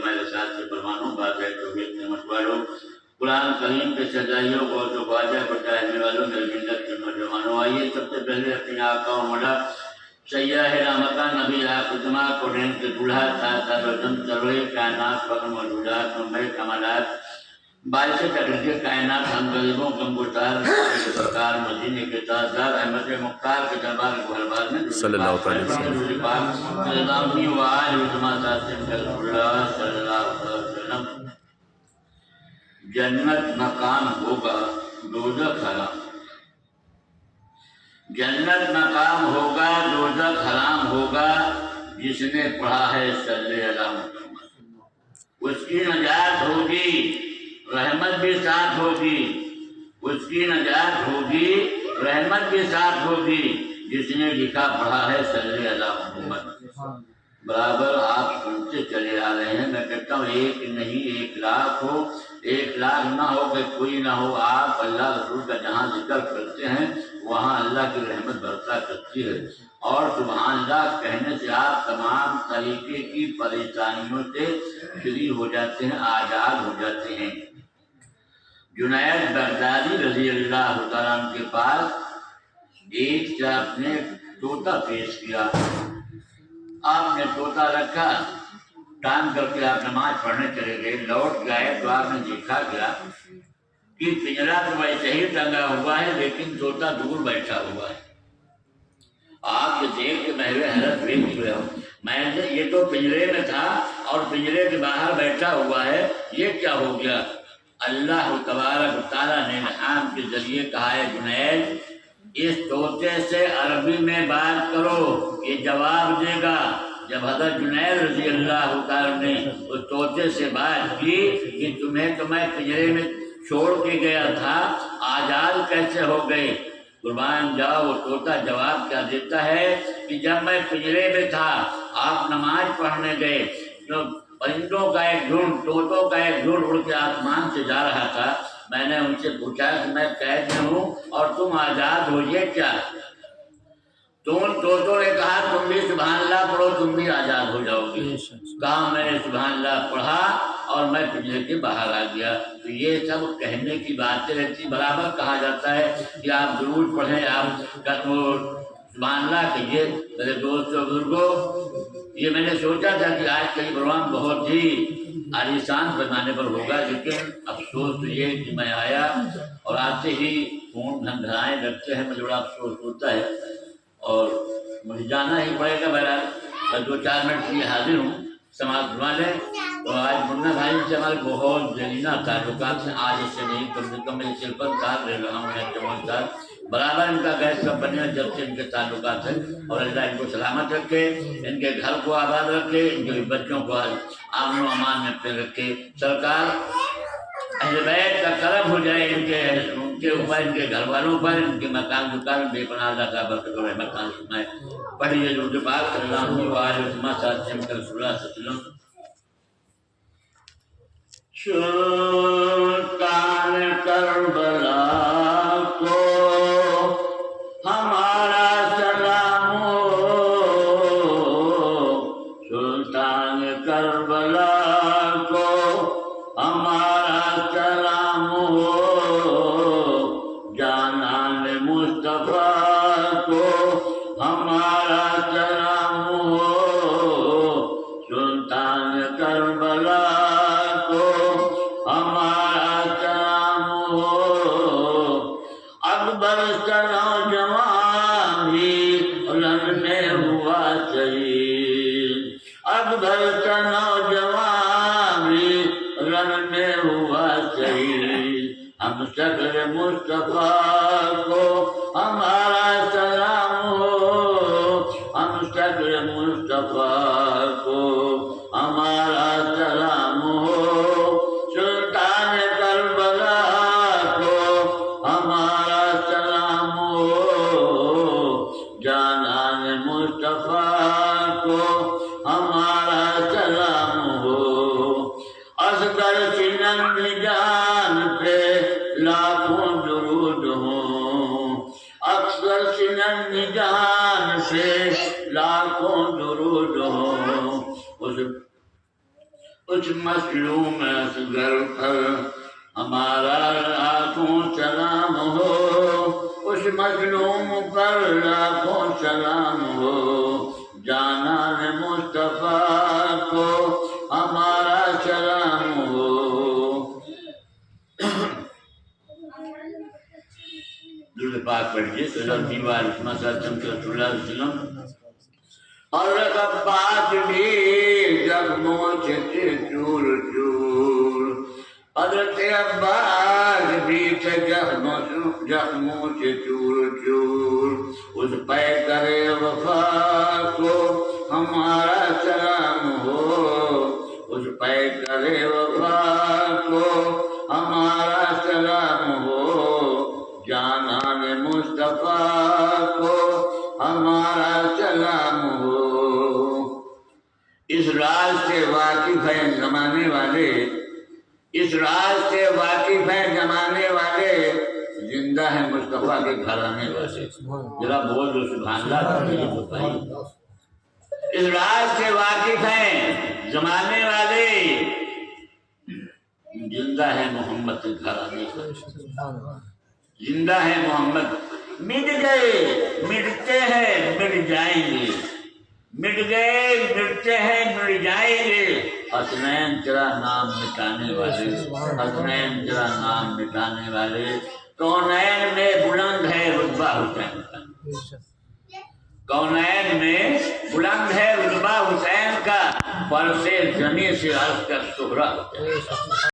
मेरे साथ से परमाणु बात है तो नमत वालों कुरान करीम के सजाइयों को जो ख्वाजा को चाहने वालों मेरे मिलत के नौजवानों, आइए सबसे पहले अपने आका और मौला सैय्यद रहमत नबी आकुतमा को ढेर के दूल्हा साथ रोजम चलोए कायनात फकर मौजूदात मुंबई कमालात बाईस तकरीर कायनात हम गरीबों कमबुतार सरकार मदीने के ताजदार अहमद मुख्तार के दरबार गुहरबार में सल्लल्लाहु अलैहि वसल्लम जन्नत मकान होगा दोज़ख हराम, जन्नत मकाम होगा दोज़ख हराम होगा जिसने पढ़ा है सल्ले अला मुहम्मद, उसकी नजात होगी रहमत भी साथ होगी, उसकी नजात होगी रहमत भी साथ होगी जिसने लिखा पढ़ा है सल्ले अला मुहम्मद। बराबर आप सुनते चले आ रहे हैं। मैं कहता हूँ एक नहीं 1 लाख हो, 1 लाख ना हो कि कोई ना हो, आप अल्लाह रसूल का जहाँ जिक्र करते हैं वहाँ अल्लाह की रहमत बरसा करती है और सुभान अल्लाह कहने से आप तमाम तरीके की परेशानियों से फ्री हो जाते हैं, आज़ाद हो जाते हैं। जुनैद बगदादी रज़ी अल्लाह तआला अन्हु के पास एक से आपने तोता पेश किया, आपने तोता रखा, टांग करके आप नमाज पढ़ने चले गए, लौट गए तो आपने देखा क्या कि पिंजरा तो वैसे ही टंगा हुआ है लेकिन तोता दूर बैठा हुआ है। आप ये देख के महवे हैरत देख गए हो, मैं ये तो पिंजरे में था और पिंजरे के बाहर बैठा हुआ है, ये क्या हो गया? अल्लाह तबारक व तआला ने इल्हाम के जरिए कहा है जुनैद इस तोते से अरबी में बात करो, ये जवाब देगा। जब हज़रत जुनैद रज़ी अल्लाह तआला ने उस तोते से बात की कि तुम्हें तो मैं पिंजरे में छोड़ के गया था, आज़ाद कैसे हो गए? कुर्बान जाओ, वो तोता जवाब क्या देता है कि जब मैं पिंजरे में था, आप नमाज पढ़ने गए तो परिंदों का एक झुंड, तोतों का एक झुंड उड़ के आसमान से जा रहा था, मैंने उनसे पूछा कि मैं कैद में हूँ और तुम आज़ाद हो, ये क्या? तोतों ने कहा तुम भी सुभान अल्लाह पढ़ो, तुम भी आज़ाद हो जाओगे। कहा मैंने सुभान अल्लाह पढ़ा और मैं पिंजरे के बाहर आ गया। तो ये सब कहने की बातें रहती, बराबर कहा जाता है कि आप दुरूद पढ़ें, आप सुभान अल्लाह कहिए। मेरे दोस्तों बुजुर्गों, ये मैंने सोचा था कि आज का ये प्रोग्राम बहुत ही आलीशान पैमाने पर होगा, लेकिन अफसोस तो ये कि मैं आया और आते ही फोन धंधाएँ लगते हैं, मुझे बड़ा अफसोस होता है और मुझे जाना ही पड़ेगा। बहरहाल मैं 2-4 मिनट के लिए हाजिर हूँ, समाज बुला लें। तो आज मुन्ना भाई से हमारे बहुत जलीना ताल्लुकात हैं, आज इससे नहीं कम से कम मैं 53 साल रह रहा हूँ, 54 साल बराबर इनका गैस सब बने जब से इनके ताल्लुकात है। और अल्लाह इनको सलामत रखे, इनके घर को आबाद रखे, इनके बच्चों को आमन अमान में पे रखे। सरकार अहले बैत का करम हो जाए उनके ऊपर, इनके घर वालों पर, इनके मकान दुकान बेपनाह का बरकत और रहमत का फरमाए। पढ़िए दुरूद पाक सल्लल्लाहु अलैहि वसल्लम। सुल्तान करबला को हमारा सलाम हो, सुल्तान करबला को हमारा सलाम हो, जानान मुस्तफा को हमारा सलाम हो, सुल्तान करबला को हमारा सलाम हो। अकबर का नौजवान भी रण में हुआ शहीद, अकबर का नौजवान भी रण में हुआ शहीद, हम शक्ल मुस्तफा को हमारा सलाम हो, हम शक्ल मुस्तफा को हमारा सलाम हो, सुल्तान करबला को हमारा सलाम हो, जानान मुस्तफा को हमारा सलाम हो। असगर सिनंद जान पे लाखों दुरूद हों, अक्सर सिनंद जान से लाखों दुरूद हों। اس مظلوم اصغر پر ہمارا لاکھوں سلام ہو، اس مظلوم پر لاکھوں سلام ہو، جانان مصطفیٰ کو ہمارا سلام ہو۔ درود پاک پڑھیے صلی اللہ علیہ وسلم۔ اور عباس بھی زخموں سے چور چور، حضرت عباس بھی تھے زخموں سے چور چور، اس پیکر وفا کو ہمارا سلام ہو، اس پیکر وفا کو ہمارا سلام ہو، جانان مصطفیٰ کو ہمارا سلام ہو۔ اس راز سے واقف ہیں زمانے والے، اس راز سے واقف ہیں زمانے والے، زندہ ہے مصطفیٰ کے گھرانے والے۔ ذرا بول دو سبحان اللہ۔ اس راز سے واقف ہیں زمانے والے، زندہ ہے محمد کے گھرانے والے، زندہ ہے محمد۔ مٹ گئے مٹتے ہیں مٹ جائیں گے، مٹ گئے مٹتے ہیں مٹ جائیں گے، حسنین تیرا نام مٹانے والے، حسنین تیرا نام مٹانے والے، کونین میں بلند ہے رتبہ حسین کا، کونین میں بلند ہے رتبہ حسین کا، پر سے زمین سے عرض کا شہرہ ہوتا ہے۔